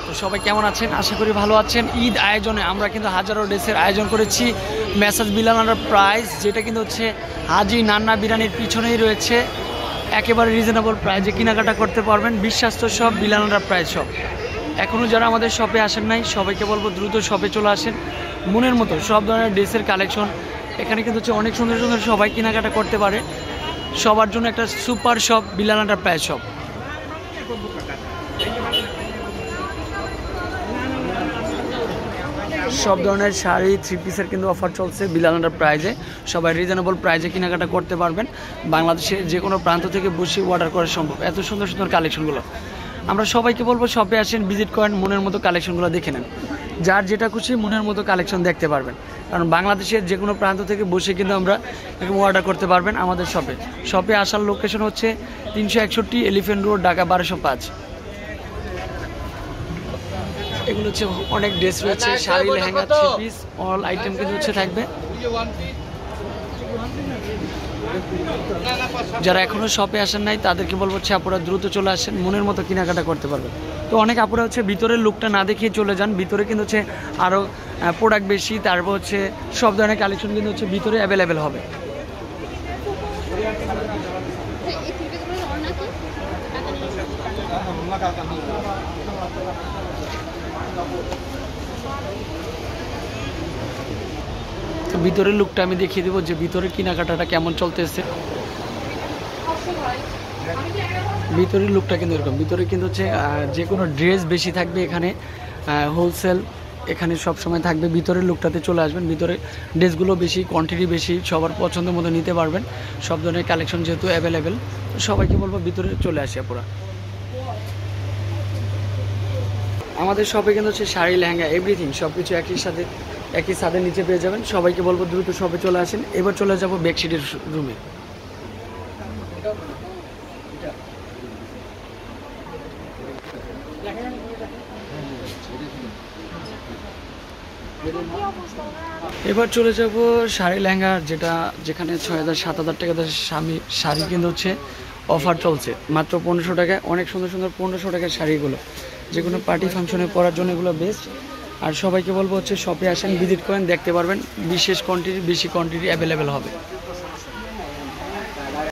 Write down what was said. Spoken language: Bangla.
তো সবাই কেমন আছেন? আশা করি ভালো আছেন। ঈদ আয়োজনে আমরা কিন্তু হাজারো ড্রেসের আয়োজন করেছি মেসাজ বিলাল এন্টারপ্রাইজ, যেটা কিন্তু হচ্ছে হাজি নান্না বিরিয়ানির পিছনেই রয়েছে। একেবারে রিজনেবল প্রাইজে কেনাকাটা করতে পারবেন। বিশ্বাস্ত সব বিলাল এন্টারপ্রাইজ শপ। এখনও যারা আমাদের শপে আসেন নাই সবাইকে বলবো দ্রুত শপে চলে আসেন। মনের মতো সব ধরনের ড্রেসের কালেকশন এখানে কিন্তু হচ্ছে অনেক সুন্দর সুন্দর, সবাই কেনাকাটা করতে পারে। সবার জন্য একটা super shop Bilal enterprise shop. সব ধরনের শাড়ি, থ্রি পিসের কিন্তু অফার চলছে বিলাল এন্টারপ্রাইজে। সবাই রিজনেবল প্রাইজে কেনাকাটা করতে পারবেন। বাংলাদেশের যে কোনো প্রান্ত থেকে বসে অর্ডার করা সম্ভব। এত সুন্দর সুন্দর কালেকশনগুলো আমরা সবাইকে বলবো শপে আসেন, ভিজিট করেন, মনের মতো কালেকশনগুলো দেখে নেন। যার যেটা খুশি মনের মতো কালেকশন দেখতে পারবেন। কারণ বাংলাদেশের যে কোনো প্রান্ত থেকে বসে কিন্তু আমরা এরকম অর্ডার করতে পারবেন আমাদের শপে। শপে আসার লোকেশন হচ্ছে 361 এলিফ্যান্ট রোড, ঢাকা 1205। এগুলো হচ্ছে অনেক ড্রেস রয়েছে, sari, lehenga, three piece, all item কিন্তু হচ্ছে থাকবে। যারা এখনো শপে আসেন নাই তাদেরকে বলবো হচ্ছে আপুরা দ্রুত চলে আসেন, মনের মতো কেনাকাটা করতে পারবেন। তো অনেক আপুরা হচ্ছে ভিতরের লুকটা না দেখিয়ে চলে যান। ভিতরে কিন্তু হচ্ছে আরও প্রোডাক্ট বেশি, তারপর হচ্ছে সব ধরনের কালেকশন কিন্তু হচ্ছে ভিতরে অ্যাভেলেবেল হবে। তো ভিতরের লুকটা আমি দেখিয়ে দেবো যে ভিতরে কেনাকাটাটা কেমন চলতেছে। ভিতরের লুকটা কিন্তু এরকম। ভিতরে কিন্তু হচ্ছে যে কোনো ড্রেস বেশি থাকবে এখানে, হোলসেল এখানে সব সময় থাকবে। ভিতরের লুকটাতে চলে আসবেন। ভিতরে ড্রেসগুলো বেশি, কোয়ান্টিটি বেশি, সবার পছন্দ মতো নিতে পারবেন। সব ধরনের কালেকশন যেহেতু অ্যাভেলেবেল, সবাইকে বলবো ভিতরে চলে আসে পুরা। আমাদের শপে কিন্তু হচ্ছে শাড়ি, লেহেঙ্গা, এভরিথিং সব কিছু একই ছাদের নিচে পেয়ে যাবেন। সবাইকে বলবো দ্রুত শপে চলে আসেন। এবার চলে যাব বেডশিটের রুমে। এবার চলে যাব শাড়ি, লেহেঙ্গা, যেখানে 6000-7000 টাকা শাড়ি কিন্তু হচ্ছে অফার চলছে মাত্র 1500 টাকায়। অনেক সুন্দর সুন্দর 1500 টাকার শাড়িগুলো, যে কোনো পার্টি ফাংশনে পরার জন্য এগুলো বেস্ট। আর সবাইকে বলবো হচ্ছে শপে আসেন, ভিজিট করেন, দেখতে পারবেন। বিশেষ কোয়ান্টিটি, বেশি কোয়ান্টিটি অ্যাভেলেবেল হবে।